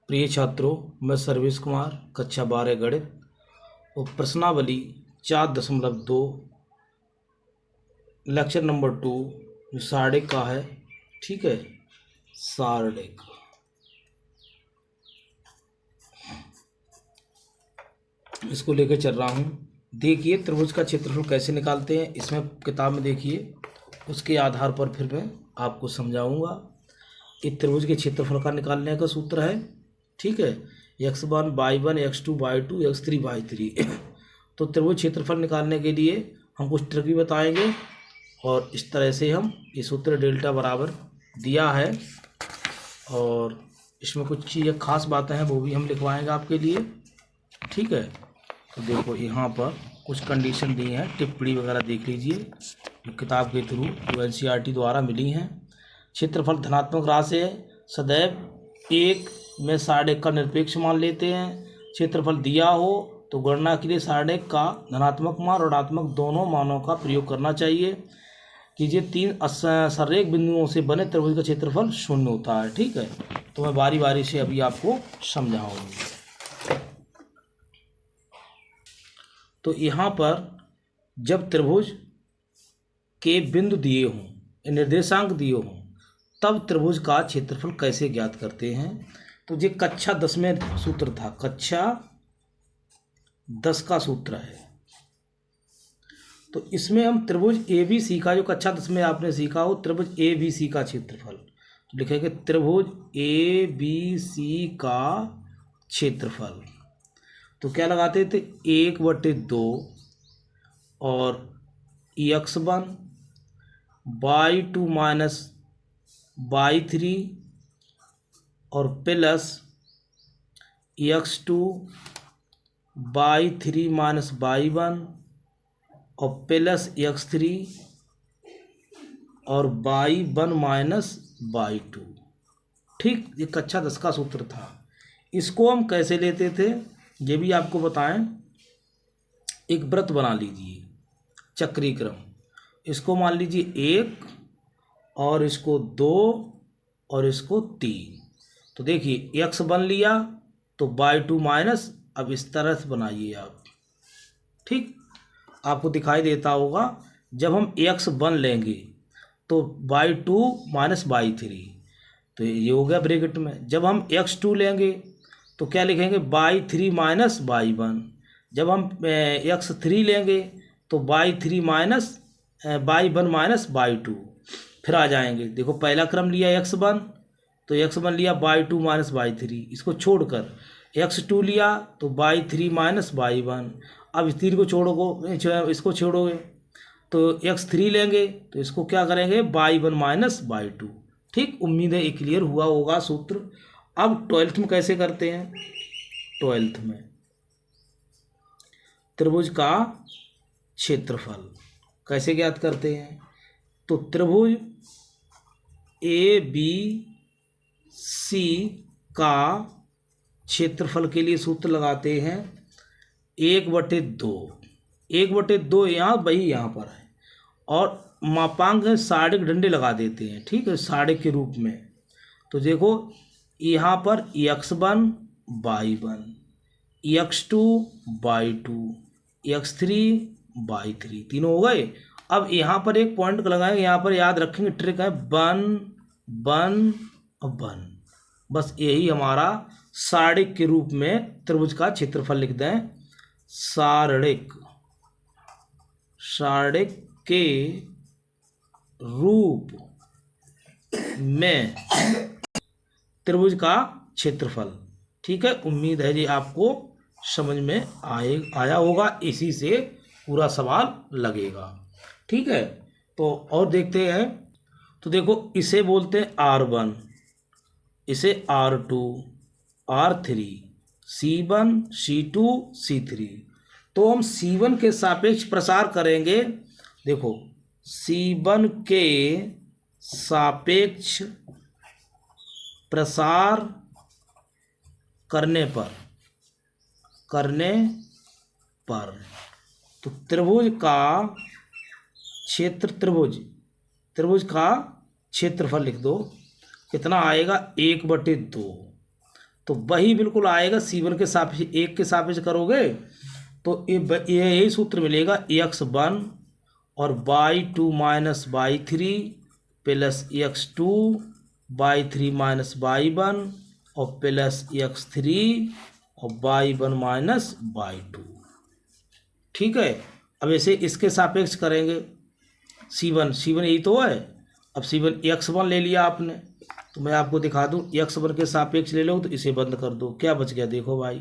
प्रिय छात्रों, मैं सर्वेश कुमार, कक्षा 12 गणित और प्रश्नावली 4.2 लेक्चर नंबर 2 जो सारणिक का है। ठीक है, सारणिक इसको लेकर चल रहा हूँ। देखिए त्रिभुज का क्षेत्रफल कैसे निकालते हैं, इसमें किताब में देखिए, उसके आधार पर फिर मैं आपको समझाऊंगा। कि त्रिभुज के क्षेत्रफल का निकालने का सूत्र है। ठीक है, x1 y1 x2 y2 x3 y3 तो त्रिभुज क्षेत्रफल निकालने के लिए हम कुछ ट्रिक भी बताएंगे और इस तरह से हम ये सूत्र डेल्टा बराबर दिया है और इसमें कुछ चीज़ें खास बातें हैं वो भी हम लिखवाएंगे आपके लिए। ठीक है, तो देखो यहाँ पर कुछ कंडीशन दी हैं, टिप्पणी वगैरह देख लीजिए किताब के थ्रू जो NCERT द्वारा मिली हैं। क्षेत्रफल धनात्मक राशि है, सदैव एक में सारणिक का निरपेक्ष मान लेते हैं। क्षेत्रफल दिया हो तो गणना के लिए सारणिक का धनात्मक मान और ऋणात्मक दोनों मानों का प्रयोग करना चाहिए। कीजिए 3 संरेख बिंदुओं से बने त्रिभुज का क्षेत्रफल 0 होता है। ठीक है, तो मैं बारी बारी से अभी आपको समझाऊंगा। तो यहाँ पर जब त्रिभुज के बिंदु दिए हों, निर्देशांक दिए हों, तब त्रिभुज का क्षेत्रफल कैसे ज्ञात करते हैं। तो ये कक्षा 10 में सूत्र था, कक्षा 10 का सूत्र है। तो इसमें हम त्रिभुज ABC का, जो कक्षा 10 में आपने सीखा हो, त्रिभुज ABC का क्षेत्रफल तो लिखेंगे त्रिभुज ABC का क्षेत्रफल। तो क्या लगाते थे, 1/2 और x1 y2 माइनस y3 और plus x2 y3 minus y1 और प्लस x3 और y1 माइनस y2। ठीक, ये कक्षा 10 का सूत्र था। इसको हम कैसे लेते थे ये भी आपको बताएं। एक वृत्त बना लीजिए, चक्रीय क्रम, इसको मान लीजिए 1 और इसको 2 और इसको 3। तो देखिए x1 लिया तो y2 माइनस, अब इस तरह से बनाइए आप। ठीक, आपको दिखाई देता होगा। जब हम x1 लेंगे तो y2 माइनस y3, तो ये हो गया ब्रैकेट में। जब हम x2 लेंगे तो क्या लिखेंगे, y3 माइनस y1। जब हम x3 लेंगे तो y3 minus y1 minus y2। फिर आ जाएंगे, देखो पहला क्रम लिया x1 तो x1 लिया y2 माइनस y3, इसको छोड़कर x2 लिया तो y3 माइनस y1। अब इस 3 को छोड़ोगे, इसको छोड़ोगे तो x3 लेंगे तो इसको क्या करेंगे, y1 माइनस y2। ठीक, उम्मीद है ये क्लियर हुआ होगा सूत्र। अब 12th में कैसे करते हैं, 12th में त्रिभुज का क्षेत्रफल कैसे ज्ञात करते हैं। तो त्रिभुज ABC का क्षेत्रफल के लिए सूत्र लगाते हैं 1/2। 1/2 यहाँ वही यहाँ पर है और मापांक सारणिक डंडे लगा देते हैं। ठीक है, सारणिक के रूप में। तो देखो यहाँ पर x1 y1, x2 y2, x3 y3, तीनों हो गए। अब यहाँ पर एक पॉइंट लगाएंगे, यहाँ पर याद रखेंगे ट्रिक है 1 1 और 1। बस यही हमारा सारणिक के रूप में त्रिभुज का क्षेत्रफल लिख दें। सारणिक के रूप में त्रिभुज का क्षेत्रफल। ठीक है, उम्मीद है जी आपको समझ में आया होगा, इसी से पूरा सवाल लगेगा। ठीक है, तो और देखते हैं। तो देखो इसे बोलते हैं R1, इसे R2, R3, C1, C2, C3। तो हम C1 के सापेक्ष प्रसार करेंगे। देखो C1 के सापेक्ष प्रसार करने पर तो त्रिभुज का क्षेत्रफल लिख दो, कितना आएगा 1/2। तो वही बिल्कुल आएगा। C1 के सापेक्ष 1 के सापेक्ष करोगे तो ये यही सूत्र मिलेगा, x1 और y2 minus y3 plus x2 y3 minus y1 और प्लस x3 और y1 माइनस y2। ठीक है। अब ऐसे इसके सापेक्ष करेंगे C1 यही तो है। अब C1 x1 ले लिया आपने, तो मैं आपको दिखा दूं, x1 के सापेक्ष ले लो तो इसे बंद कर दो, क्या बच गया देखो भाई,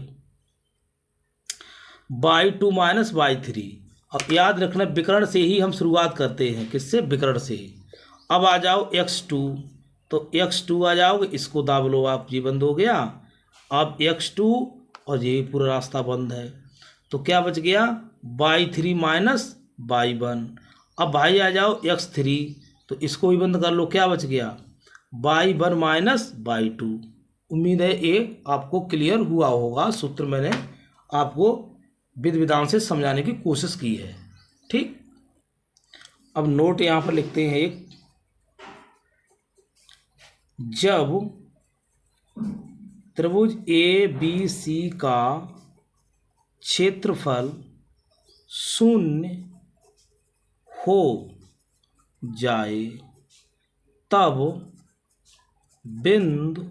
y2 माइनस y3। अब याद रखना विकर्ण से ही हम शुरुआत करते हैं, किससे, विकर्ण से। अब आ जाओ x2, तो x2 आ जाओगे, इसको दाब लो आप, ये बंद हो गया। अब x2 और ये पूरा रास्ता बंद है, तो क्या बच गया, y3 माइनस y1। अब भाई आ जाओ x3, तो इसको भी बंद कर लो, क्या बच गया, y1 माइनस y2। उम्मीद है ये आपको क्लियर हुआ होगा। सूत्र मैंने आपको विधि विधान से समझाने की कोशिश की है। ठीक, अब नोट यहाँ पर लिखते हैं एक, जब त्रिभुज ABC का क्षेत्रफल 0 हो जाए तब बिंदु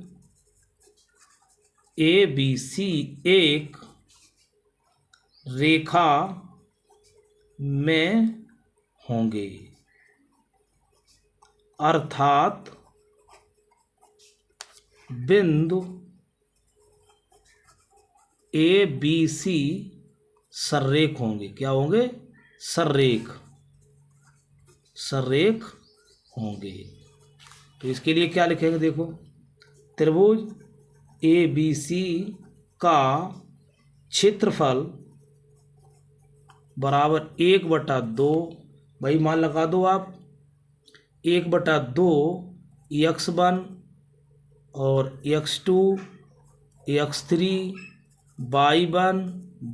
ABC एक रेखा में होंगे, अर्थात बिंदु ABC सररेख होंगे। क्या होंगे, सररेख होंगे। तो इसके लिए क्या लिखेंगे, देखो, त्रिभुज ABC का क्षेत्रफल बराबर 1/2, भाई मान लगा दो आप, 1/2 x1 और x2 x3 y1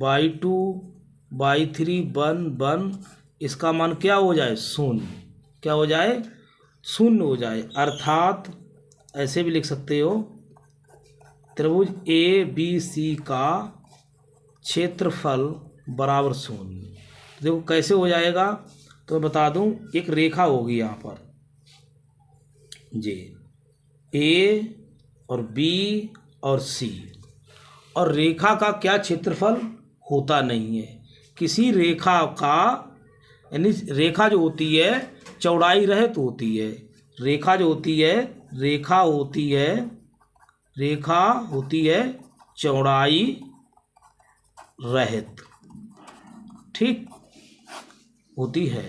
y2 y3 1 इसका मान क्या हो जाए, 0। क्या हो जाए, 0 हो जाए। अर्थात ऐसे भी लिख सकते हो, त्रिभुज ABC का क्षेत्रफल बराबर 0। देखो कैसे हो जाएगा, तो मैं बता दूं, एक रेखा होगी यहाँ पर जी, A और B और C, और रेखा का क्या क्षेत्रफल होता नहीं है। किसी रेखा का, यानी रेखा जो होती है चौड़ाई रहित होती है, रेखा जो होती है, रेखा होती है चौड़ाई रहित। ठीक, होती है,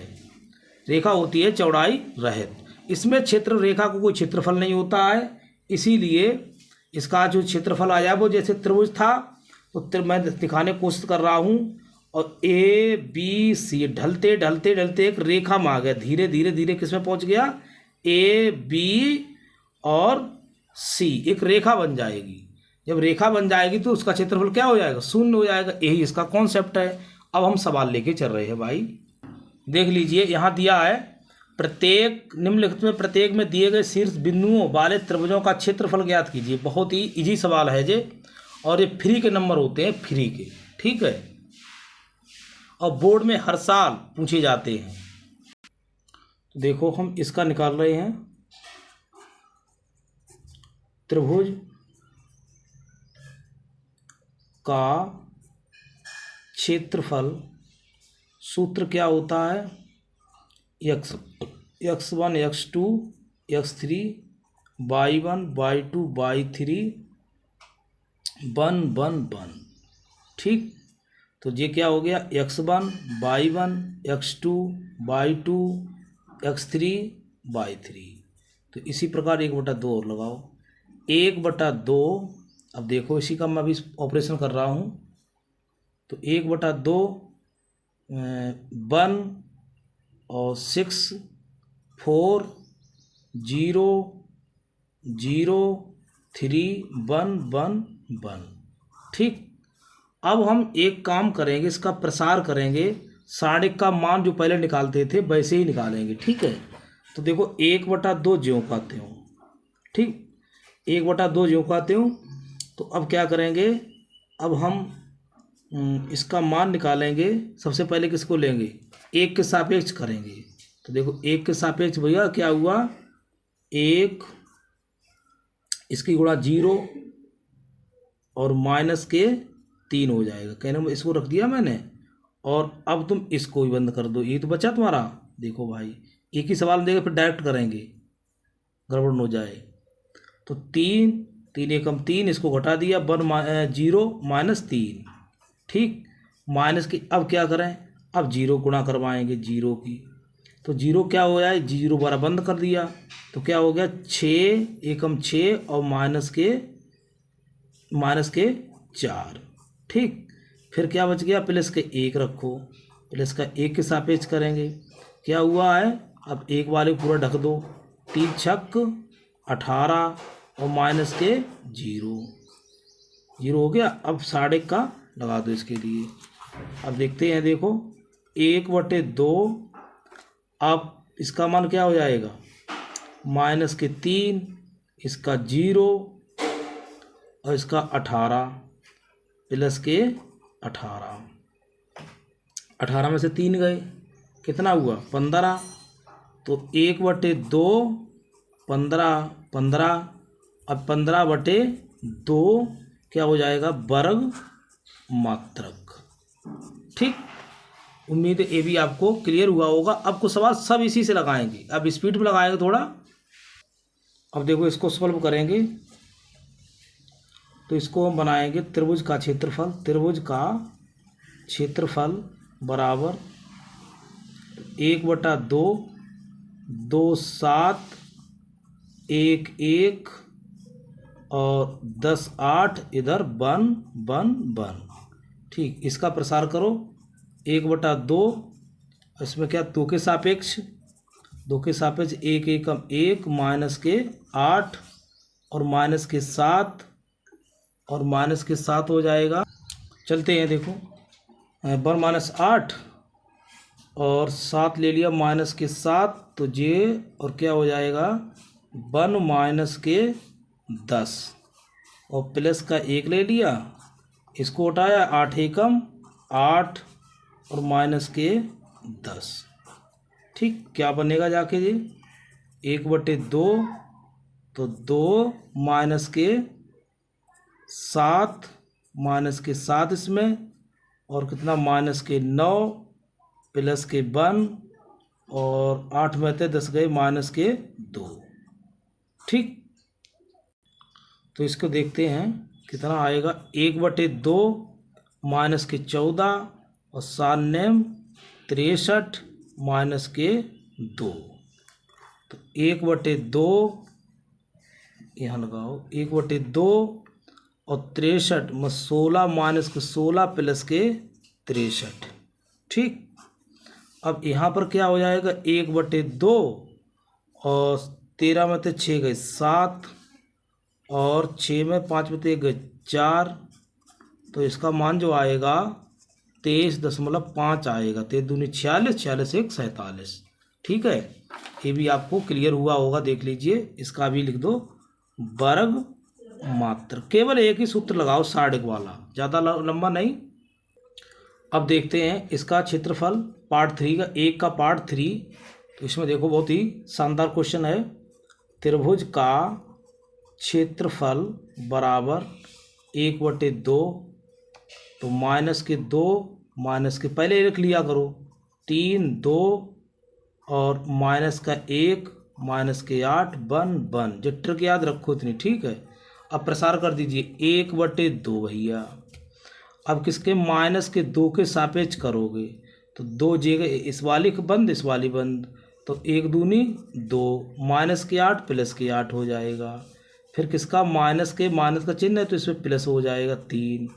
रेखा होती है चौड़ाई रहित। इसमें क्षेत्र रेखा को कोई क्षेत्रफल नहीं होता है, इसीलिए इसका जो क्षेत्रफल आया वो जैसे त्रिभुज था, तो मैं दिखाने की कोशिश कर रहा हूँ, और ABC ढलते ढलते ढलते एक रेखा में आ गया, धीरे धीरे धीरे किस में पहुँच गया, AB और C एक रेखा बन जाएगी। जब रेखा बन जाएगी तो उसका क्षेत्रफल क्या हो जाएगा, 0 हो जाएगा। यही इसका कॉन्सेप्ट है। अब हम सवाल लेके चल रहे हैं भाई, देख लीजिए, यहाँ दिया है, प्रत्येक निम्नलिखित में प्रत्येक में दिए गए शीर्ष बिंदुओं वाले त्रिभुजों का क्षेत्रफल ज्ञात कीजिए। बहुत ही इजी सवाल है ये, और ये फ्री के नंबर होते हैं, फ्री के। ठीक है, और बोर्ड में हर साल पूछे जाते हैं। तो देखो हम इसका निकाल रहे हैं, त्रिभुज का क्षेत्रफल, सूत्र क्या होता है, x1 x2 x3 y1 y2 y3 1 ठीक, तो ये क्या हो गया, x1 y1 x2 y2 x3 y3। तो इसी प्रकार 1/2 और लगाओ, 1/2। अब देखो इसी का मैं अभी ऑपरेशन कर रहा हूँ, तो 1/2 1 और 6 4 0 0 3 1 1। ठीक, अब हम एक काम करेंगे, इसका प्रसार करेंगे, सारणिक का मान जो पहले निकालते थे वैसे ही निकालेंगे। ठीक है, तो देखो 1/2 ज्यों कहते हो, ठीक, 1/2 ज्यों कहते हो, तो अब क्या करेंगे, अब हम इसका मान निकालेंगे। सबसे पहले किसको लेंगे, एक के सापेक्ष करेंगे। तो देखो एक के सापेक्ष भैया क्या हुआ, एक इसकी गुणा 0 और माइनस के 3 हो जाएगा। कहने में इसको रख दिया मैंने, और अब तुम इसको भी बंद कर दो, ये तो बचा तुम्हारा। देखो भाई एक ही सवाल देगा, फिर डायरेक्ट करेंगे, गड़बड़ हो जाए। तो 3 3 एकम 3, इसको घटा दिया 0 माइनस 3, ठीक। माइनस की अब क्या करें, अब 0 गुणा करवाएंगे 0 की। तो 0 क्या हो जाए, 0 बारह बंद कर दिया, तो क्या हो गया 6 एकम 6 और माइनस के 4, ठीक। फिर क्या बच गया, प्लस के 1 रखो, प्लस का 1 के सापेक्ष करेंगे। क्या हुआ है, अब एक वाले पूरा ढक दो, 3 छक 18 और माइनस के 0 हो गया। अब 1.5 का लगा दो इसके लिए। अब देखते हैं, देखो 1/2, अब इसका मान क्या हो जाएगा, माइनस के 3, इसका 0 और इसका 18 प्लस के 18 में से 3 गए, कितना हुआ 15। तो 1/2 15, अब 15/2 क्या हो जाएगा, वर्ग मात्रक, ठीक। उम्मीद है ये भी आपको क्लियर हुआ होगा। अब कुछ सवाल सब इसी से लगाएंगे, अब स्पीड में लगाएंगे थोड़ा। अब देखो इसको सॉल्व करेंगे, तो इसको हम बनाएंगे त्रिभुज का क्षेत्रफल। त्रिभुज का क्षेत्रफल बराबर 1/2 2 7 1 1 और 10 8 इधर 1 1 1, ठीक। इसका प्रसार करो 1/2, इसमें क्या 2 के सापेक्ष 1 एकम 1 माइनस के 8 और माइनस के 7 और माइनस के 7 हो जाएगा। चलते हैं, देखो 1 माइनस 8 और 7 ले लिया माइनस के 7, तो जे और क्या हो जाएगा 1 माइनस के 10 और प्लस का 1 ले लिया, इसको उठाया 8 एकम 8 और माइनस के 10, ठीक। क्या बनेगा जाके जी 1/2, तो 2 माइनस के 7 इसमें, और कितना माइनस के 9 प्लस के 1 और 8 में थे 10 गए माइनस के 2, ठीक। तो इसको देखते हैं कितना आएगा, 1/2 माइनस के 14 और 7 63 माइनस के 2, तो 1/2 यहाँ लगाओ 1/2 और 63 में 16 माइनस के 16 प्लस के 63, ठीक। अब यहाँ पर क्या हो जाएगा 1/2 और 13 में से 6 गए 7 और 6 में 5 में से गए 4, तो इसका मान जो आएगा 23.5 आएगा। 23 दूनी 46, 46 1 47, ठीक है। ये भी आपको क्लियर हुआ होगा, देख लीजिए। इसका भी लिख दो वर्ग मात्र। केवल एक ही सूत्र लगाओ 60 वाला, ज़्यादा लंबा नहीं। अब देखते हैं इसका क्षेत्रफल पार्ट 3 का, एक का पार्ट 3। तो इसमें देखो बहुत ही शानदार क्वेश्चन है। त्रिभुज का क्षेत्रफल बराबर 1/2, तो माइनस के 2 माइनस के पहले रख लिया करो 3 2 और माइनस का 1 माइनस के 8 1 1, जो ट्रिक याद रखो इतनी, ठीक है। अब प्रसार कर दीजिए 1/2 भैया। अब किसके माइनस के 2 के सापेक्ष करोगे, तो 2 जगह इस वाली बंद इस वाली बंद, तो 1 दूनी 2 माइनस के 8 प्लस के 8 हो जाएगा। फिर किसका माइनस का चिन्ह है तो इसमें प्लस हो जाएगा 3।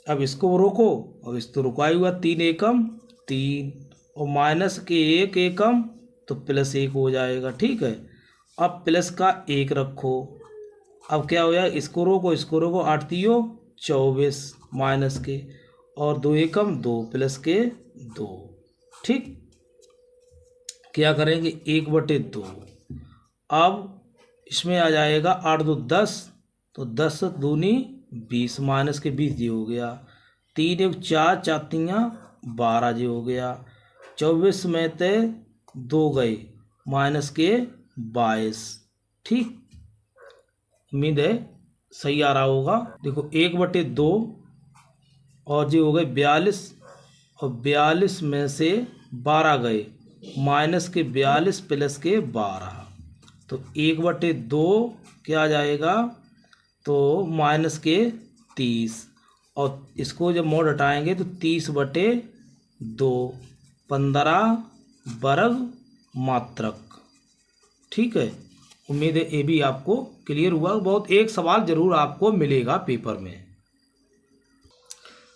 अब इसको रोको, अब इसको रुकाया हुआ 3 एकम 3 और माइनस के 1 एकम तो प्लस 1 हो जाएगा, ठीक है। अब प्लस का 1 रखो। अब क्या हो जाएगा, इसको रोको 8 3 24 माइनस के और 2 एकम 2 प्लस के 2, ठीक। क्या करेंगे 1/2। अब इसमें आ जाएगा 8 2 10, तो 10 दूनी 20 माइनस के 20 ये हो गया। 3 एक 4 चातियाँ 12 ये हो गया। 24 में ते 2 गए माइनस के 22। ठीक, उम्मीद है सही आ रहा होगा। देखो 1/2 और ये हो गए 42 और 42 में से 12 गए माइनस के 42 प्लस के 12 तो 1/2 क्या आ जाएगा तो माइनस के 30 और इसको जब मोड हटाएंगे तो 30/2 15 वर्ग मात्रक। ठीक है, उम्मीद है ये भी आपको क्लियर हुआ। बहुत एक सवाल जरूर आपको मिलेगा पेपर में,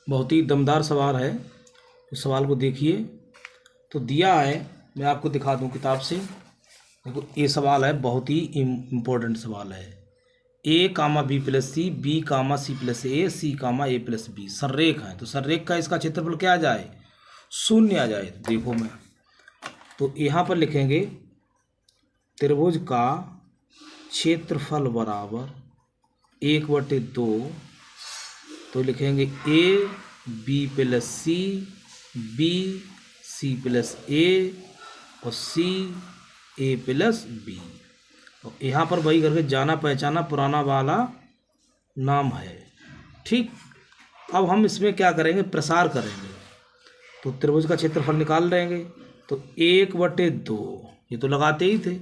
बहुत ही दमदार सवाल है। इस सवाल को देखिए तो दिया है, मैं आपको दिखा दूं किताब से। देखो ये सवाल है, बहुत ही इम्पोर्टेंट सवाल है। a comma B plus C, B comma C plus A, C comma A plus B सररेख है। तो सररेख का इसका क्षेत्रफल क्या आ जाए 0 आ जाए। देखो मैं तो यहाँ पर लिखेंगे त्रिभुज का क्षेत्रफल बराबर 1/2 तो लिखेंगे A B plus C, B C plus A और सी ए प्लस बी। तो यहाँ पर वही करके जाना पहचाना पुराना वाला नाम है। ठीक, अब हम इसमें क्या करेंगे प्रसार करेंगे। तो त्रिभुज का क्षेत्रफल निकाल लेंगे तो 1/2 ये तो लगाते ही थे,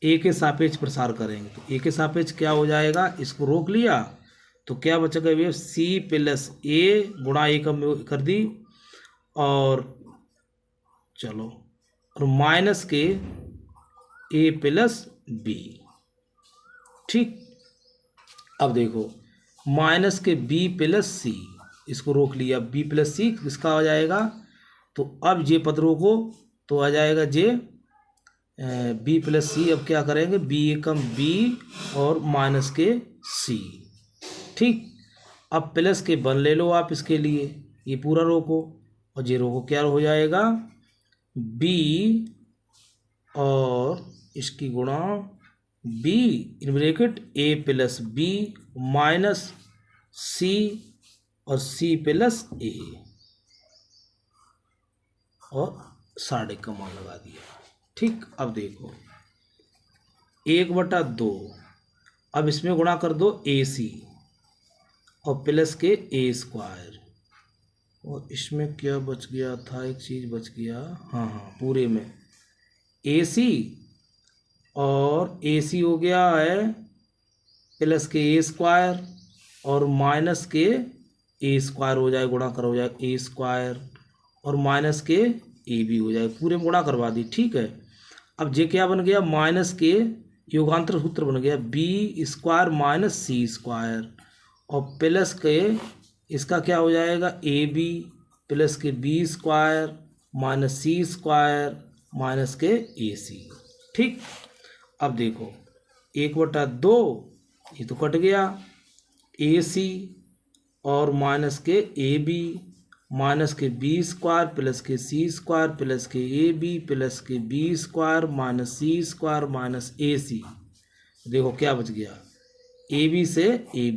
ए के सापेक्ष प्रसार करेंगे तो ए के सापेक्ष क्या हो जाएगा, इसको रोक लिया तो क्या बचेगा ये सी प्लस ए गुणा ए कर दी और चलो और माइनस के ए प्लस बी। ठीक, अब देखो माइनस के बी प्लस सी इसको रोक लिया, बी प्लस सी किसका हो जाएगा तो अब जे पद रोको तो आ जाएगा जे बी प्लस सी। अब क्या करेंगे बी एकम बी और माइनस के सी। ठीक, अब प्लस के 1 ले लो आप इसके लिए, ये पूरा रोको और जे रोको क्या हो जाएगा बी और इसकी गुणा B in bracket A plus B minus C और सी प्लस ए और 1/2 का मान लगा दिया। ठीक, अब देखो 1/2 अब इसमें गुणा कर दो ए सी और प्लस के ए स्क्वायर और इसमें क्या बच गया था, एक चीज़ बच गया, हाँ पूरे में ए सी और ए सी हो गया है प्लस के ए स्क्वायर और माइनस के ए स्क्वायर हो जाए, गुणा कर हो जाए ए स्क्वायर और माइनस के ए बी हो जाए, पूरे में गुणा करवा दी। ठीक है, अब जे क्या बन गया माइनस के योगांतर सूत्र बन गया B square minus C square और प्लस के इसका क्या हो जाएगा ए बी प्लस के B square minus C square minus के ए सी। ठीक, अब देखो 1/2 ये तो कट गया, ए सी और माइनस के ए बी माइनस के बी स्क्वायर प्लस के सी स्क्वायर प्लस के ए बी प्लस के B square minus C square minus A C. देखो क्या बच गया ए बी से A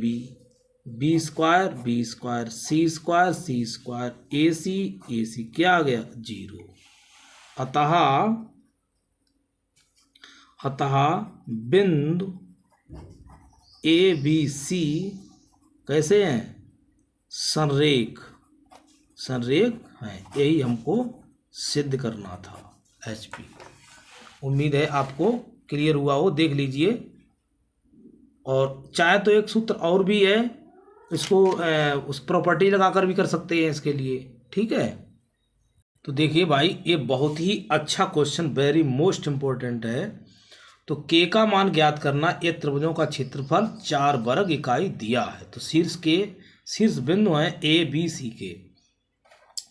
B square C square A C क्या आ गया 0। अतः बिंदु ए बी सी कैसे हैं संरेख हैं, यही हमको सिद्ध करना था HP। उम्मीद है आपको क्लियर हुआ हो, देख लीजिए। और चाहे तो एक सूत्र और भी है, इसको उस प्रॉपर्टी लगाकर भी कर सकते हैं इसके लिए। ठीक है, तो देखिए भाई ये बहुत ही अच्छा क्वेश्चन, वेरी मोस्ट इम्पोर्टेंट है। तो के का मान ज्ञात करना, ये त्रिभुजों का क्षेत्रफल 4 वर्ग इकाई दिया है। तो शीर्ष बिंदु हैं ए बी सी के,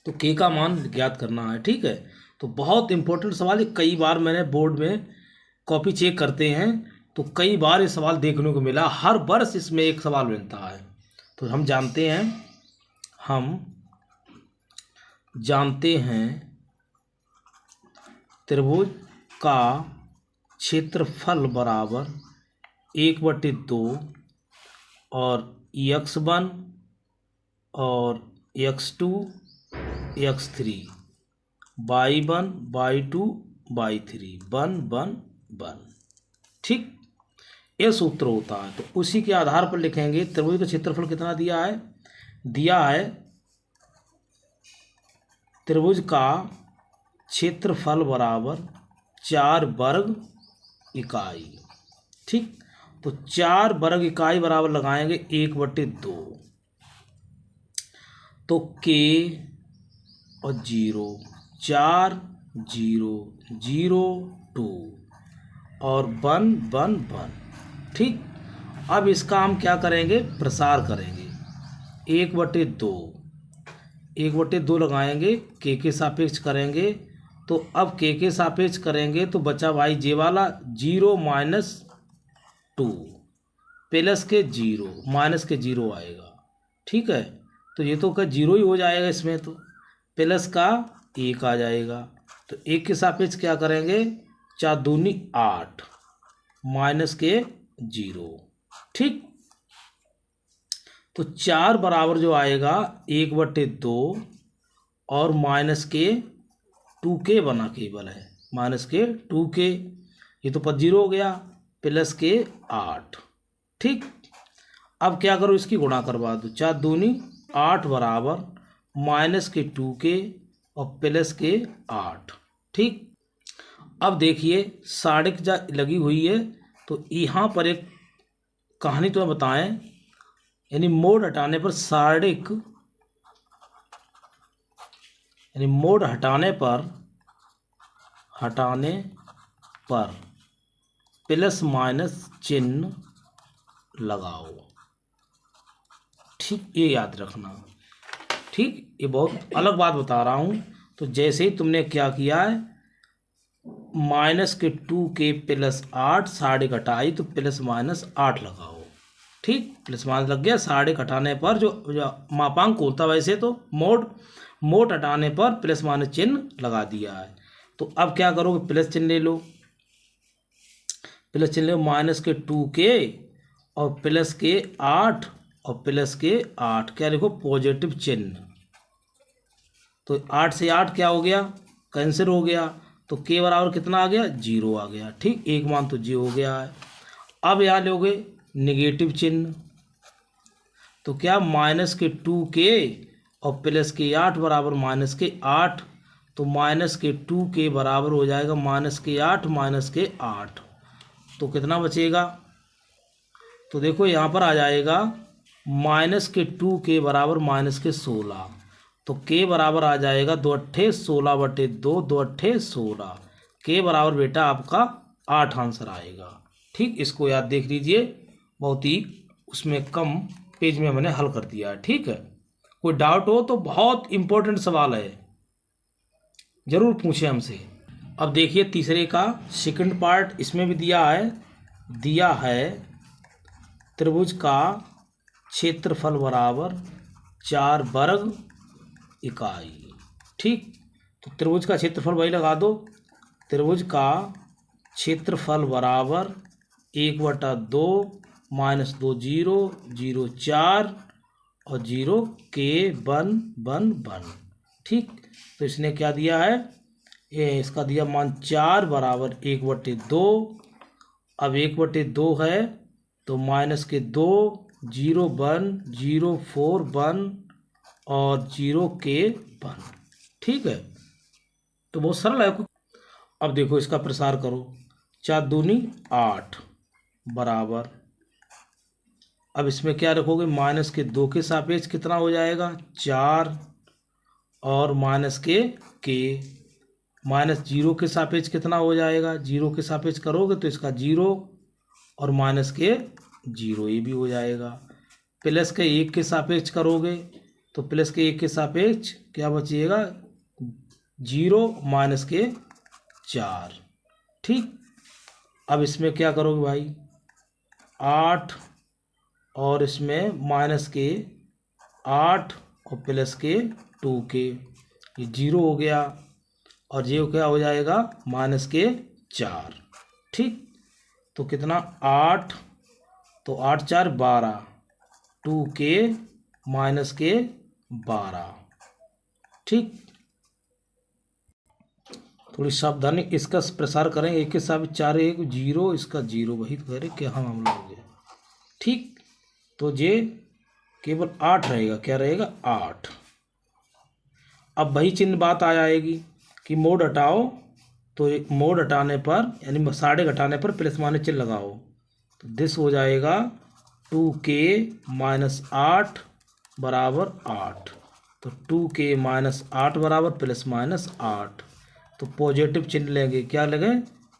तो के का मान ज्ञात करना है। ठीक है, तो बहुत इंपॉर्टेंट सवाल है, कई बार मैंने बोर्ड में कॉपी चेक करते हैं तो कई बार ये सवाल देखने को मिला, हर वर्ष इसमें एक सवाल मिलता है। तो हम जानते हैं त्रिभुज का क्षेत्रफल बराबर 1/2 और x1 और x2 x3 y1 y2 y3 1 1 1। ठीक, ये सूत्र होता है। तो उसी के आधार पर लिखेंगे त्रिभुज का क्षेत्रफल कितना दिया है। दिया है त्रिभुज का क्षेत्रफल बराबर 4 वर्ग इकाई। ठीक, तो 4 वर्ग इकाई बराबर लगाएंगे 1/2। तो k और 0 4 0 0 2 और 1 1 1। ठीक, अब इसका हम क्या करेंगे, प्रसार करेंगे। 1/2 1/2 लगाएंगे, के सापेक्ष करेंगे। तो अब के सापेक्ष करेंगे तो बचा भाई जे वाला 0 - 2 प्लस के 0 माइनस के 0 आएगा। ठीक है, तो ये तो का 0 ही हो जाएगा इसमें, तो प्लस का 1 आ जाएगा। तो 1 के सापेक्ष क्या करेंगे, 4 दूनी 8 माइनस के 0। ठीक, तो 4 बराबर जो आएगा 1/2 और माइनस के 2k बना केवल है, माइनस के 2k, ये तो 0 हो गया, प्लस के 8। ठीक, अब क्या करो, इसकी गुणा करवा दो। 4 दूनी 8 बराबर माइनस के 2k और प्लस के 8। ठीक, अब देखिए साड़िक लगी हुई है, तो यहाँ पर एक कहानी तुम्हें बताएं, यानी मोड़ हटाने पर साड़िक, यानी मोड़ हटाने पर प्लस माइनस चिन्ह लगाओ। ठीक, ये याद रखना। ठीक, ये बहुत अलग बात बता रहा हूँ। तो जैसे ही तुमने क्या किया है, माइनस के 2k प्लस 8 साड़िक हटाई तो प्लस माइनस 8 लगाओ। ठीक, प्लस माइनस लग गया। साड़िक हटाने पर जो मापांक होता है, वैसे तो मोड हटाने पर प्लस माइनस चिन्ह लगा दिया है। तो अब क्या करोगे, प्लस चिन्ह ले लो, प्लस चिन्ह ले लो, माइनस के 2k और प्लस के 8 और प्लस के 8, क्या लिखो, पॉजिटिव चिन्ह। तो 8 से 8 क्या हो गया, कैंसिल हो गया। तो k बराबर कितना आ गया, 0 आ गया। ठीक, एक मान तो 0 हो गया है। अब यहाँ लोगे निगेटिव चिन्ह, तो क्या, माइनस के 2k और प्लस के 8 बराबर माइनस के 8। तो माइनस के 2k बराबर हो जाएगा माइनस के 8 माइनस के 8। तो कितना बचेगा, तो देखो यहाँ पर आ जाएगा माइनस के 2k बराबर माइनस के 16। तो k बराबर आ जाएगा 2 अट्ठे 16/2, 2 अट्ठे 16। k बराबर बेटा आपका 8 आंसर आएगा। ठीक, इसको याद देख लीजिए, बहुत ही उसमें कम पेज में मैंने हल कर दिया है। ठीक है, कोई डाउट हो तो, बहुत इंपॉर्टेंट सवाल है, जरूर पूछे हमसे। अब देखिए तीसरे का सेकंड पार्ट, इसमें भी दिया है त्रिभुज का क्षेत्रफल बराबर 4 वर्ग इकाई। ठीक, तो त्रिभुज का क्षेत्रफल वही लगा दो, त्रिभुज का क्षेत्रफल बराबर 1/2 माइनस 2 0 0 4 और 0 k 1 1 1। ठीक, तो इसने क्या दिया है, ये इसका दिया मान 4 बराबर 1/2। अब 1/2 है तो माइनस के 2 0 1 0 4 1 और 0 k 1। ठीक है, तो बहुत सरल है। अब देखो इसका प्रसार करो, 4 दूनी 8 बराबर, अब इसमें क्या रखोगे, माइनस के 2 के सापेक्ष कितना हो जाएगा, 4 और माइनस के माइनस 0 के सापेक्ष कितना हो जाएगा, 0 के सापेक्ष करोगे तो इसका 0 और माइनस के 0, ये भी हो जाएगा। प्लस के 1 के सापेक्ष करोगे तो प्लस के 1 के सापेक्ष क्या बचिएगा, 0 माइनस के 4। ठीक, अब इसमें क्या करोगे भाई, 8 और इसमें माइनस के 8 और प्लस के 2k, ये 0 हो गया और ये क्या हो जाएगा, माइनस के 4। ठीक, तो कितना, 8, तो 8 4 12 2k-12। ठीक, थोड़ी सावधानी इसका प्रसार करें। एक के साथ 4 1 0, इसका 0, वही तो कह रहे कि हम लोग हो गए। ठीक, तो ये केवल 8 रहेगा। क्या रहेगा? 8। अब वही चिन्ह बात आ जाएगी कि मोड हटाओ, तो मोड हटाने पर यानी साढ़े घटाने पर प्लस माइनस चिन्ह लगाओ, तो दिस हो जाएगा 2k-8 बराबर 8। तो 2k-8 बराबर प्लस माइनस 8। तो पॉजिटिव चिन्ह लेंगे। क्या लेंगे?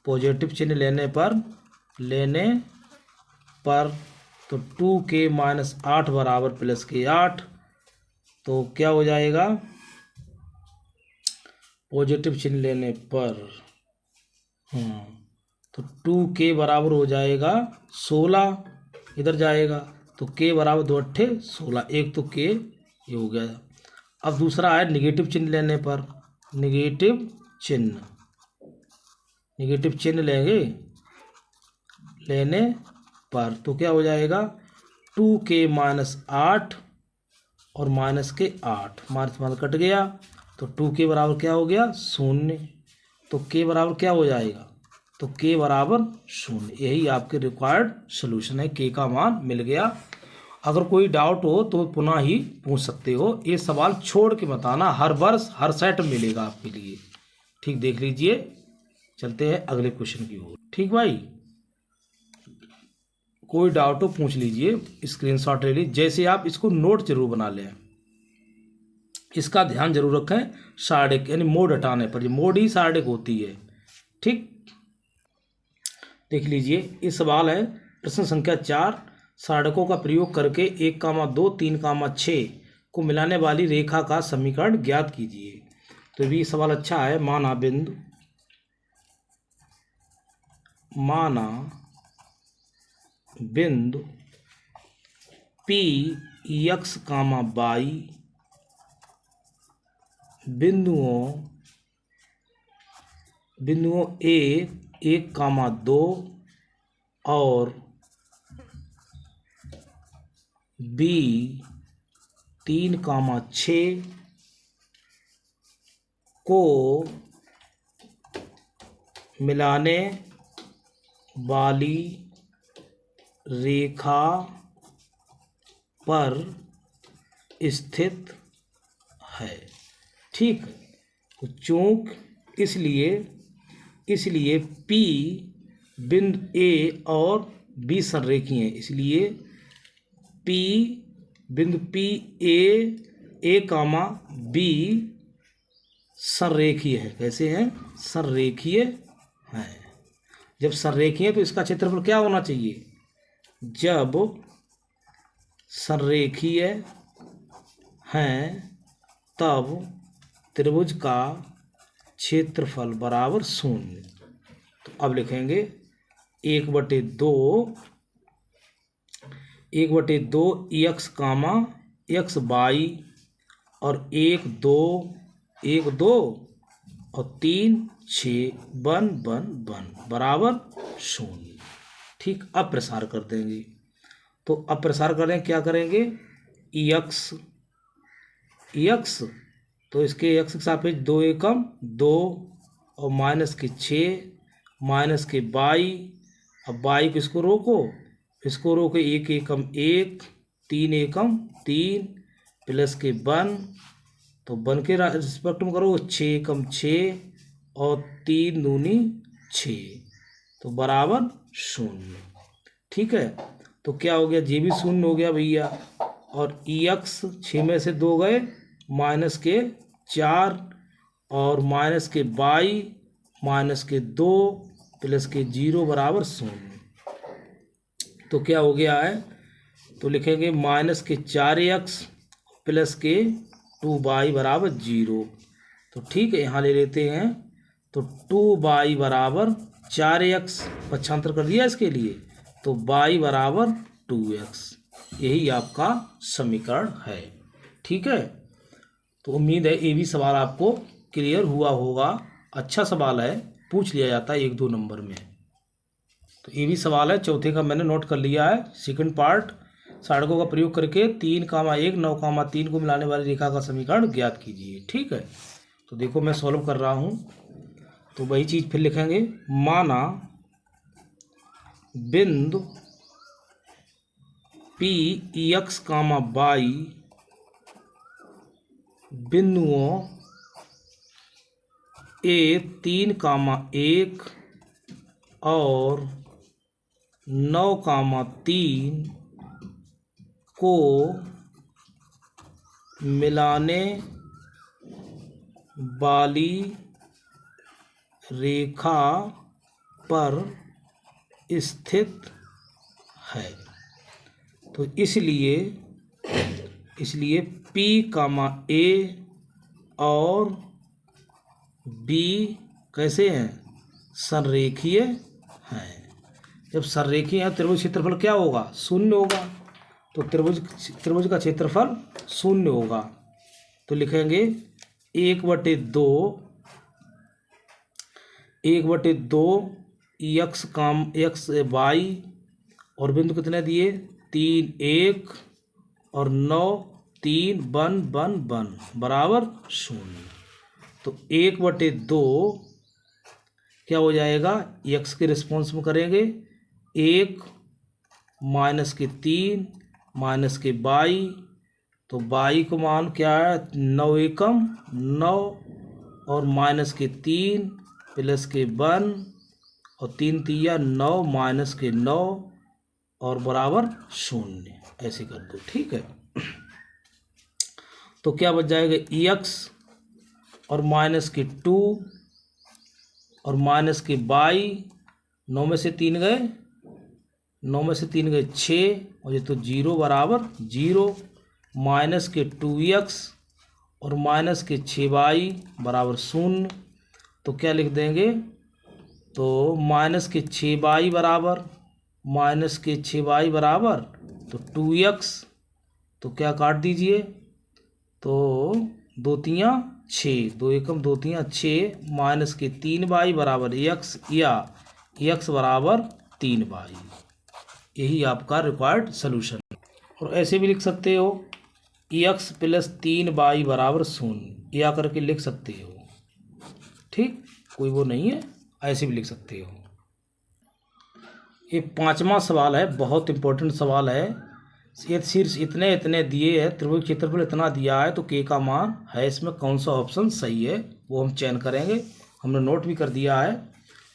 पॉजिटिव चिन्ह लेने पर तो 2k-8 बराबर प्लस के 8। तो क्या हो जाएगा? पॉजिटिव चिन्ह लेने पर तो 2k बराबर हो जाएगा 16, इधर जाएगा तो k बराबर 2 8 16, एक तो k ये हो गया। अब दूसरा है निगेटिव चिन्ह लेने पर। निगेटिव चिन्ह लेने पर तो क्या हो जाएगा? 2k-8 और माइनस के 8, माइनस कट गया तो 2k बराबर क्या हो गया? 0। तो k बराबर क्या हो जाएगा? तो k बराबर 0। यही आपके रिक्वायर्ड सोल्यूशन है। k का मान मिल गया। अगर कोई डाउट हो तो पुनः ही पूछ सकते हो। ये सवाल छोड़ के बताना, हर वर्ष हर सेट में मिलेगा आपके लिए। ठीक, देख लीजिए। चलते हैं अगले क्वेश्चन की ओर। ठीक भाई, कोई डाउट हो पूछ लीजिए, स्क्रीनशॉट ले लीजिए। जैसे आप इसको नोट जरूर बना लें, इसका ध्यान जरूर रखें। सार्डिक यानी मोड हटाने पर, मोड ही सार्डिक होती है। ठीक, देख लीजिए। ये सवाल है प्रश्न संख्या 4। सार्डकों का प्रयोग करके 1,2 3,6 को मिलाने वाली रेखा का समीकरण ज्ञात कीजिए। तो भी सवाल अच्छा है। माना बिंदु P x, y बिंदुओं A 1,2 और B 3,6 को मिलाने वाली रेखा पर स्थित है। ठीक, तो चूंकि इसलिए P बिंदु A और B संरेखीय है, इसलिए बिंदु P A, B संरेखीय है। कैसे हैं? संरेखीय है। जब संरेखीय है तो इसका क्षेत्रफल क्या होना चाहिए? जब संरेखीय हैं तब त्रिभुज का क्षेत्रफल बराबर 0। तो अब लिखेंगे 1/2 x, x y और 1 2 और 3 6 1 बराबर 0। ठीक, अब प्रसार कर देंगे। तो अब प्रसार करें, क्या करेंगे? x तो इसके x के सापेक्ष 2 एकम 2 और माइनस के 6 माइनस के y। अब y को इसको रोको 1 एकम 1 3 एकम 3 प्लस के 1, तो 1 के रिस्पेक्ट में करो 6 एकम 6 और 3 दूनी 6, तो बराबर 0। ठीक है, तो क्या हो गया? ये भी 0 हो गया भैया। और x 6 में से 2 गए, माइनस के 4 और माइनस के y माइनस के 2 प्लस के 0 बराबर 0। तो क्या हो गया है? तो लिखेंगे माइनस के 4x प्लस के 2y बराबर 0। तो ठीक है, यहाँ ले लेते हैं। तो 2y बराबर 4x, पक्षांतर कर दिया इसके लिए, तो y बराबर 2x। यही आपका समीकरण है। ठीक है, तो उम्मीद है ये भी सवाल आपको क्लियर हुआ होगा। अच्छा सवाल है, पूछ लिया जाता है 1-2 नंबर में। तो ये भी सवाल है, चौथे का मैंने नोट कर लिया है, सेकंड पार्ट। साधकों का प्रयोग करके 3,1 9,3 को मिलाने वाली रेखा का समीकरण ज्ञात कीजिए। ठीक है, तो देखो मैं सॉल्व कर रहा हूँ, तो वही चीज़ फिर लिखेंगे। माना बिंदु पी एक्स वाई बिंदुओं A3,1 और 9,3 को मिलाने वाली रेखा पर स्थित है। तो इसलिए P, A और B कैसे हैं? संरेखीय हैं। जब संरेखीय है त्रिभुज क्षेत्रफल क्या होगा? शून्य होगा। तो त्रिभुज का क्षेत्रफल शून्य होगा। तो लिखेंगे 1/2 एक्स वाई और बिंदु कितने दिए? 3 1 और 9 3 1 1 1 बराबर 0। तो 1/2 क्या हो जाएगा? एक्स के रिस्पॉन्स में करेंगे 1 माइनस के 3 माइनस के वाई, तो वाई को मान क्या है? 9 एकम 9 और माइनस के 3 प्लस के 1 और 3 तिया 9 माइनस के 9 और बराबर 0। ऐसे कर दो। ठीक है, तो क्या बच जाएगा? एक्स और माइनस के 2 और माइनस के वाई, 9 में से 3 गए 6 और ये तो 0 बराबर 0, माइनस के 2x और माइनस के 6y बराबर 0। तो क्या लिख देंगे? तो माइनस के 6y बराबर तो 2x, तो क्या काट दीजिए? तो 2 तियाँ 6, 2 एकम 2 तियाँ 6, माइनस के 3y बराबर x या x बराबर 3y। यही आपका रिक्वायर्ड सोल्यूशन है। और ऐसे भी लिख सकते हो x प्लस 3y बराबर 0, या करके लिख सकते हो। ठीक, कोई वो नहीं है, ऐसे भी लिख सकते हो। ये 5वां सवाल है, बहुत इंपॉर्टेंट सवाल है। ये शीर्ष इतने दिए हैं, त्रिभुज क्षेत्रफल इतना दिया है, तो के का मान है इसमें कौन सा ऑप्शन सही है वो हम चयन करेंगे। हमने नोट भी कर दिया है।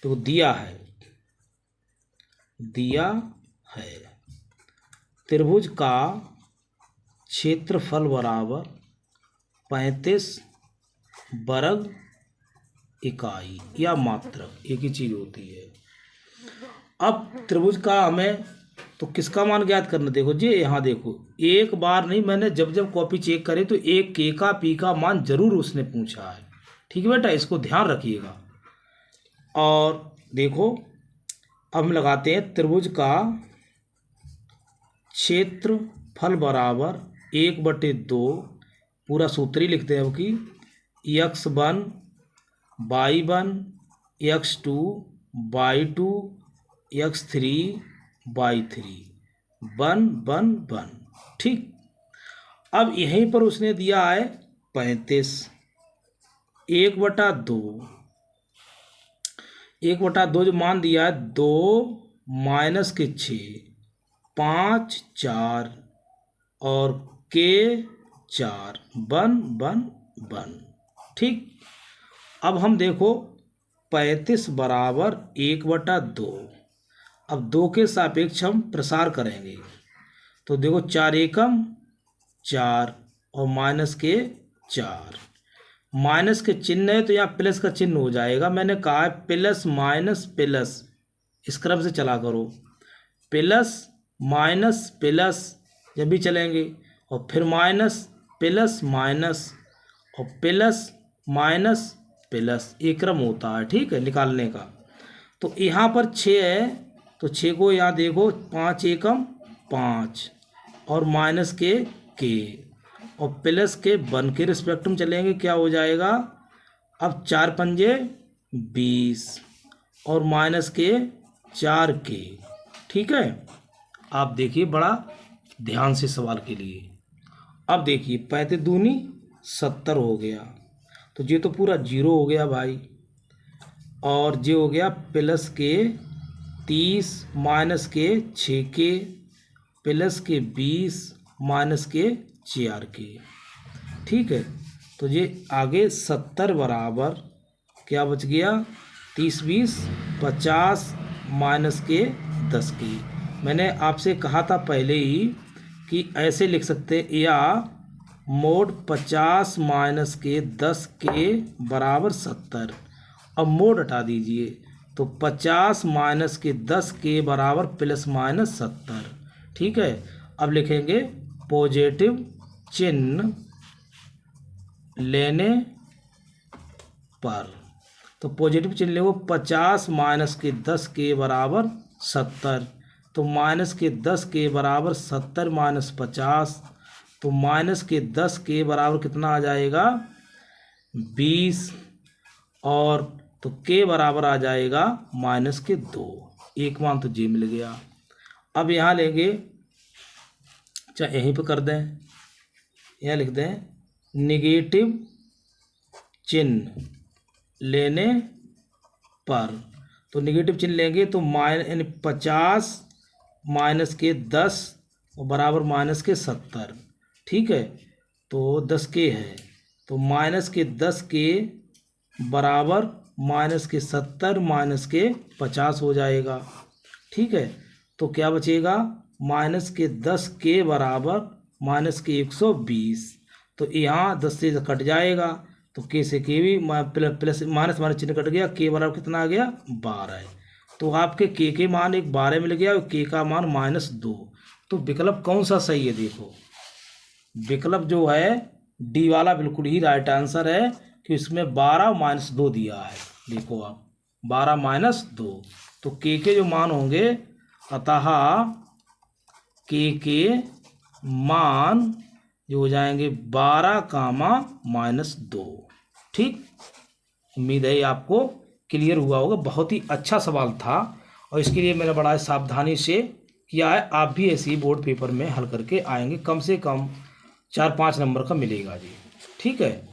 तो दिया है त्रिभुज का क्षेत्रफल बराबर 35 वर्ग इकाई या मात्रक, एक ही चीज होती है। अब त्रिभुज का हमें तो किसका मान ज्ञात करना? देखो जी, यहाँ देखो, एक बार नहीं, मैंने जब कॉपी चेक करे तो एक के का पी का मान जरूर उसने पूछा है। ठीक है बेटा, इसको ध्यान रखिएगा। और देखो अब हम लगाते हैं त्रिभुज का क्षेत्रफल बराबर 1/2, पूरा सूत्र ही लिखते हैं अब कि x1 y1 x2 y2 x3 y3 1 1 1। ठीक, अब यहीं पर उसने दिया है 35, 1/2 जो मान दिया है 2 माइनस के 6 5 4 और के 4 1 1 1। ठीक, अब हम देखो 35 बराबर 1/2। अब 2 के सापेक्ष हम प्रसार करेंगे, तो देखो 4 एकम 4 और माइनस के 4, माइनस के चिन्ह है तो यहाँ प्लस का चिन्ह हो जाएगा। मैंने कहा है प्लस माइनस प्लस, इस क्रम से चला करो, प्लस माइनस प्लस जब भी चलेंगे, और फिर माइनस प्लस माइनस और प्लस माइनस प्लस, एक क्रम होता है। ठीक है, निकालने का। तो यहाँ पर 6 है, तो 6 को यहाँ देखो 5 एकम 5 और माइनस के और प्लस के 1 के रिस्पेक्ट में चलेंगे, क्या हो जाएगा? अब 4 पंजे 20 और माइनस के 4 के। ठीक है, आप देखिए बड़ा ध्यान से सवाल के लिए। अब देखिए 35 दूनी 70 हो गया, तो ये तो पूरा 0 हो गया भाई, और ये हो गया प्लस के 30 माइनस के 6 के प्लस के 20 माइनस के 4 के। ठीक है, तो ये आगे 70 बराबर क्या बच गया, 30 20 50 माइनस के 10 के। मैंने आपसे कहा था पहले ही कि ऐसे लिख सकते, या मोड 50 माइनस के 10 के बराबर 70। अब मोड हटा दीजिए, तो 50 माइनस के 10 के बराबर प्लस माइनस 70। ठीक है, अब लिखेंगे पॉजिटिव चिन्ह लेने पर, तो पॉजिटिव चिन्ह लेंगे 50 माइनस के 10 के बराबर 70, तो माइनस के 10 के बराबर 70 माइनस 50, तो माइनस के 10 के बराबर कितना आ जाएगा 20, और तो के बराबर आ जाएगा माइनस के 2। एक मान तो जे मिल गया। अब यहाँ लेंगे, चाहे यहीं पे कर दें, यहाँ लिख दें निगेटिव चिन्ह लेने पर, तो निगेटिव चिन्ह लेंगे तो यानी 50 माइनस के 10 बराबर माइनस के 70। ठीक है, तो 10 के है, तो माइनस के 10 के बराबर माइनस के 70 माइनस के 50 हो जाएगा। ठीक है, तो क्या बचेगा, माइनस के 10 के बराबर माइनस के 120, तो यहाँ 10 से कट जाएगा, तो के से के भी प्लस माइनस माइनस चिन्ह कट गया, के बराबर कितना आ गया 12। तो आपके के मान एक 12 मिल गया और के का मान -2। तो विकल्प कौन सा सही है, देखो विकल्प जो है डी वाला बिल्कुल ही राइट आंसर है, कि इसमें 12 माइनस 2 दिया है। देखो आप 12 माइनस 2, तो के जो मान होंगे, अतः के मान जो हो जाएंगे 12 -2। ठीक, उम्मीद है आपको क्लियर हुआ होगा। बहुत ही अच्छा सवाल था, और इसके लिए मैंने बड़ा सावधानी से किया है। आप भी ऐसे ही बोर्ड पेपर में हल करके आएंगे, कम से कम 4-5 नंबर का मिलेगा जी। ठीक है,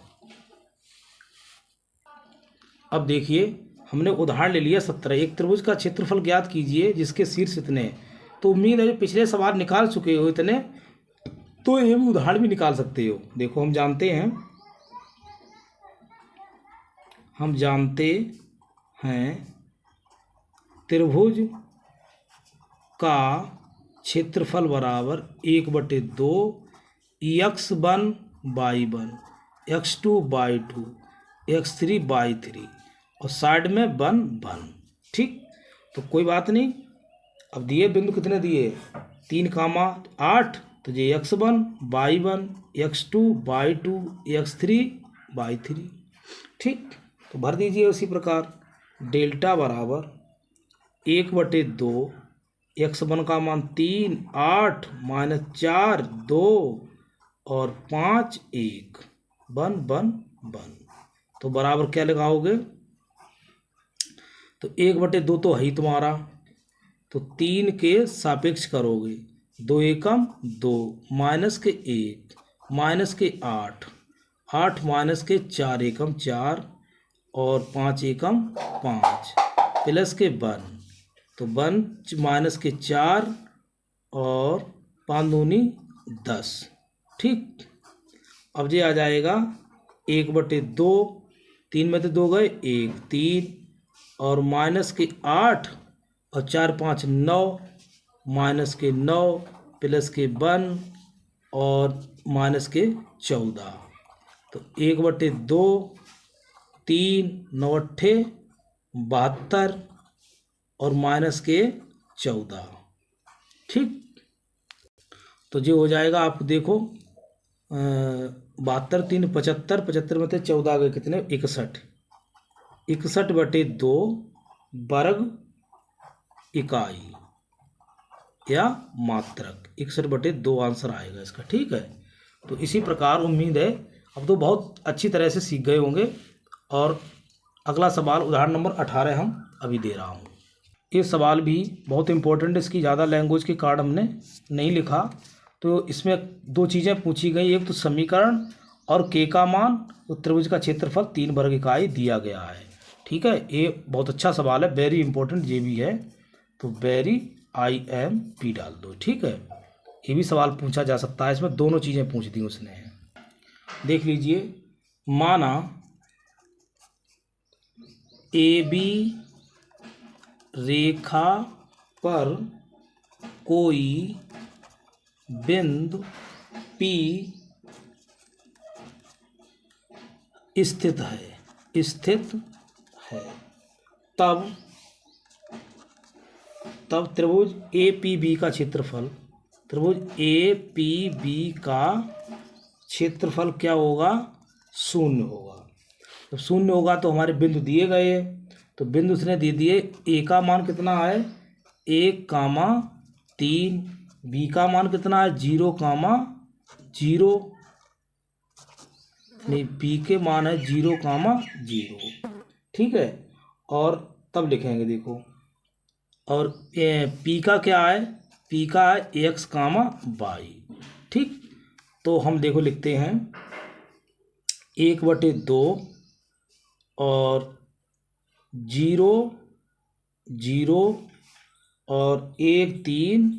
अब देखिए हमने उदाहरण ले लिया 17। एक त्रिभुज का क्षेत्रफल ज्ञात कीजिए जिसके शीर्ष इतने। तो उम्मीद है जो पिछले सवाल निकाल चुके हो इतने, तो ये भी उदाहरण भी निकाल सकते हो। देखो हम जानते हैं त्रिभुज का क्षेत्रफल बराबर 1/2 x1 y1 x2 y2 x3 y3 और साइड में 1 ठीक, तो कोई बात नहीं। अब दिए बिंदु कितने दिए, 3, 8, तो ये x1 y1 x2 y2 x3 y3। ठीक, तो भर दीजिए उसी प्रकार। डेल्टा बराबर 1/2 x1 का मान 3, 8 -4 2 और 5 1 1 तो बराबर क्या लगाओगे, तो 1/2 तो है ही तुम्हारा, तो 3 के सापेक्ष करोगे, 2 एकम 2 माइनस के 1 माइनस के 8 8 माइनस के 4 एकम 4 और 5 एकम 5 प्लस के 1, तो 1 माइनस के 4 और 5 दूनी 10। ठीक, अब ये आ जाएगा 1/2, 3 में तो 2 गए 1 3 और माइनस के 8 और 4 5 9 माइनस के 9 प्लस के 1 और माइनस के 14, तो 1/2 3 9 8 72 और माइनस के 14। ठीक, तो जो हो जाएगा आप देखो 72 3 75 75 में से 14 गए कितने 61 61/2 वर्ग इकाई या मात्रक 61/2 आंसर आएगा इसका। ठीक है, तो इसी प्रकार उम्मीद है अब तो बहुत अच्छी तरह से सीख गए होंगे। और अगला सवाल उदाहरण नंबर 18 हम अभी दे रहा हूँ। ये सवाल भी बहुत इंपॉर्टेंट, इसकी ज़्यादा लैंग्वेज के कार्ड हमने नहीं लिखा, तो इसमें दो चीज़ें पूछी गई, एक तो समीकरण और के का मान, तो त्रिभुज का क्षेत्रफल 3 वर्ग इकाई दिया गया है। ठीक है, ये बहुत अच्छा सवाल है, वेरी इंपॉर्टेंट ये भी है, तो वेरी IMP डाल दो। ठीक है, ये भी सवाल पूछा जा सकता है, इसमें दोनों चीज़ें पूछ दी उसने। देख लीजिए, माना AB रेखा पर कोई बिंदु P स्थित है, तब त्रिभुज APB का क्षेत्रफल, त्रिभुज APB का क्षेत्रफल क्या होगा? 0 होगा। जब 0 होगा तो हमारे बिंदु दिए गए, तो बिंदु उसने दे दिए, A का मान कितना है 1,3, B का मान कितना है 0,0, नहीं B के मान है 0,0। ठीक है, और तब लिखेंगे, देखो, और P का क्या है, P का है X, Y। ठीक, तो हम देखो लिखते हैं 1/2 और 0, 0 और 1, 3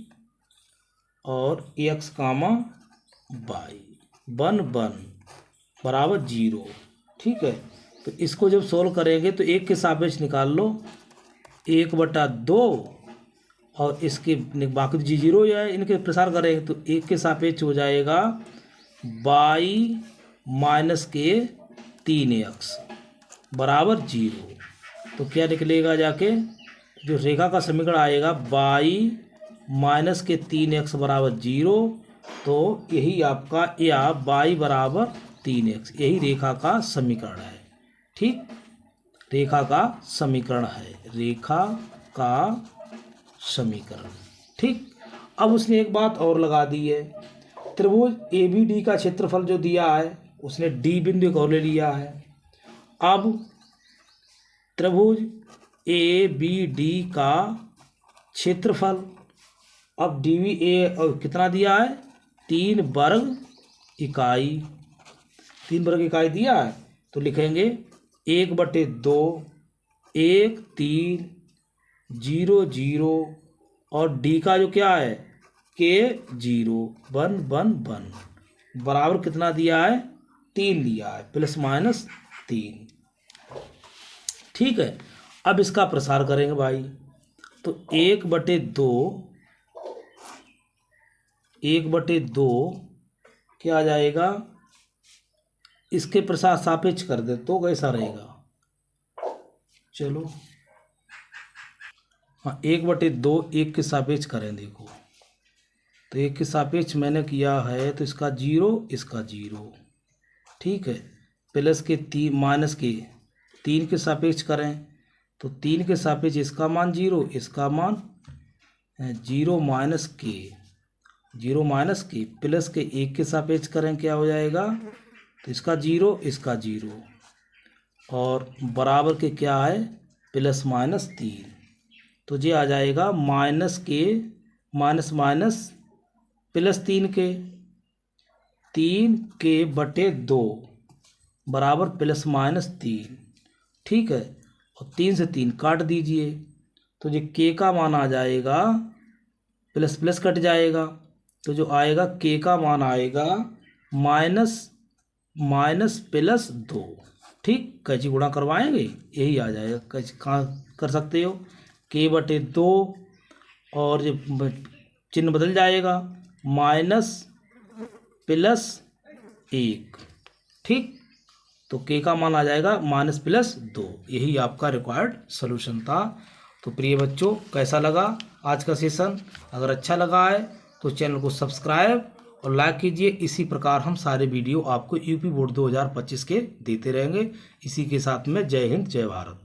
और X, Y 1 बराबर 0। ठीक है, तो इसको जब सोल्व करेंगे तो 1 के सापेक्ष निकाल लो, 1/2 और इसके बाकी तो 0 है, इनके प्रसार करेंगे तो 1 के सापेक्ष हो जाएगा y माइनस के 3x बराबर 0। तो क्या निकलेगा जाके, जो रेखा का समीकरण आएगा y माइनस के 3x बराबर 0, तो यही आपका या y बराबर 3x, यही रेखा का समीकरण है। ठीक, रेखा का समीकरण है, रेखा का समीकरण। ठीक, अब उसने एक बात और लगा दी है, त्रिभुज ABD का क्षेत्रफल जो दिया है, उसने D बिंदु एक और ले लिया है। अब त्रिभुज ABD का क्षेत्रफल, अब DVA और कितना दिया है 3 वर्ग इकाई, 3 वर्ग इकाई दिया है, तो लिखेंगे 1/2, 1, 3, 0, 0 और D का जो क्या है के 0 1 1 1 बराबर कितना दिया है 3 दिया है, प्लस माइनस 3। ठीक है, अब इसका प्रसार करेंगे भाई, तो 1/2 क्या आ जाएगा, इसके प्रसार सापेक्ष कर दे तो कैसा रहेगा, चलो हाँ 1/2 1 के सापेक्ष करें, देखो तो 1 के सापेक्ष मैंने किया है, तो इसका 0 इसका 0। ठीक है, प्लस के 3 माइनस के 3 के सापेक्ष करें, तो 3 के सापेक्ष इसका मान 0, इसका मान 0 माइनस के प्लस के 1 के सापेक्ष करें, क्या हो जाएगा, तो इसका 0 इसका 0 और बराबर के क्या है प्लस माइनस 3, तो ये आ जाएगा माइनस के माइनस प्लस 3 के बटे 2 बराबर प्लस माइनस 3। ठीक है, और 3 से 3 काट दीजिए, तो ये के का मान आ जाएगा, प्लस प्लस कट जाएगा, तो जो आएगा के का मान आएगा माइनस प्लस 2। ठीक, कैची गुणा करवाएंगे यही आ जाएगा, कैची कहाँ कर सकते हो, k/2 और ये चिन्ह बदल जाएगा माइनस प्लस 1। ठीक, तो के का मान आ जाएगा माइनस प्लस 2, यही आपका रिक्वायर्ड सॉल्यूशन था। तो प्रिय बच्चों, कैसा लगा आज का सेशन? अगर अच्छा लगा है तो चैनल को सब्सक्राइब और लाइक कीजिए। इसी प्रकार हम सारे वीडियो आपको यूपी बोर्ड 2025 के देते रहेंगे। इसी के साथ में जय हिंद, जय भारत।